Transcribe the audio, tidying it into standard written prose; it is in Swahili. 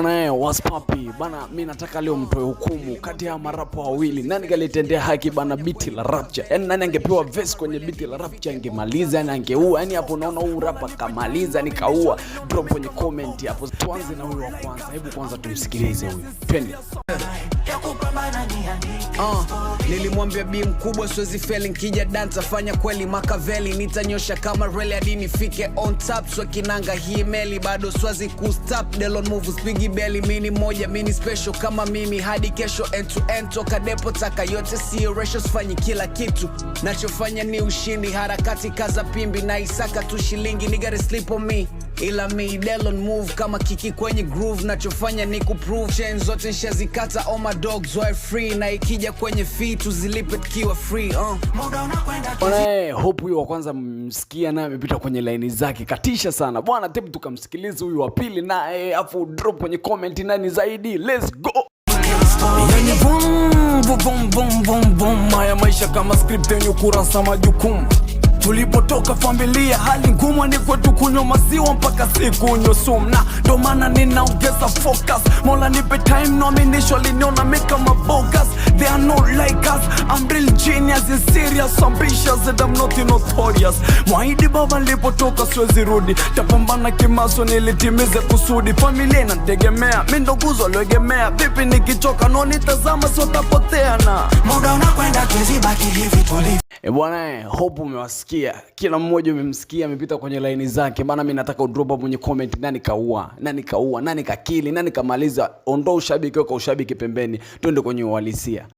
What's papi bana, mimi nataka leo mtoe hukumu kati ya marapa wawili, nani kalitendea haki bana biti la Rapture? Yani nani angepewa verse kwenye biti la Rapture angemaliza, yani angeua. Yani hapo unaona huyu rapa kamaliza ni kaua. Drop kwenye comment hapo. Tuanze na huyu wa kwanza. Hebu kwanza tumsikilize huyu. Twende. Nilimwambia bi mkubwa siwezi fail, nikija dance fanya kweli Makaveli, nitanyosha kama rally hadi nifike on top. So kinanga hii meli bado swazi ku stop. Delon moves bigi belly, mini moja mini special kama mimi hadi kesho end to end. Toka depo taka yote sio ratios, fanyi kila kitu nachofanya ni ushindi, harakati kaza pimbi na isaka tu shilingi. Nigga sleep on me ila me Delon move kama kiki kwenye groove, nachofanya ni kuprove. Chain zote nishazikata, all my dogs were free, na ikija kwenye fee tuzilipe tukiwa free. Hope huyu wa kwanza msikia naye amepita kwenye line zake katisha sana bwana. Tebu tukamsikilize huyu wa pili na afu drop kwenye comment nani zaidi. Let's go. Yani boom boom boom boom, haya maisha kama script yenye kurasa majukumu. Tulipotoka familia hali ngumu, ni kwetu kunywa maziwa mpaka siku unywe sumu, na ndo maana ninaongeza focus. Mola nipe time, no initially niona me kama bogus. They are not like us, I'm real genius and serious, ambitious and I'm not notorious. Mwahidi baba nilipotoka siwezi rudi, tapambana kimaso nilitimize kusudi. Familia inategemea, mimi ndo nguzo loegemea. Vipi nikichoka no nitazama sio tapotea, na muda unakwenda tuzibaki hivi tulivu. Bwana, hope umewasikia. Kila mmoja umemsikia amepita kwenye line zake. Bana mimi nataka udrop hapo kwenye comment nani kaua, nani kakili, nani kamaliza. Ondoa ushabiki, weka ushabiki pembeni. Twende kwenye uhalisia.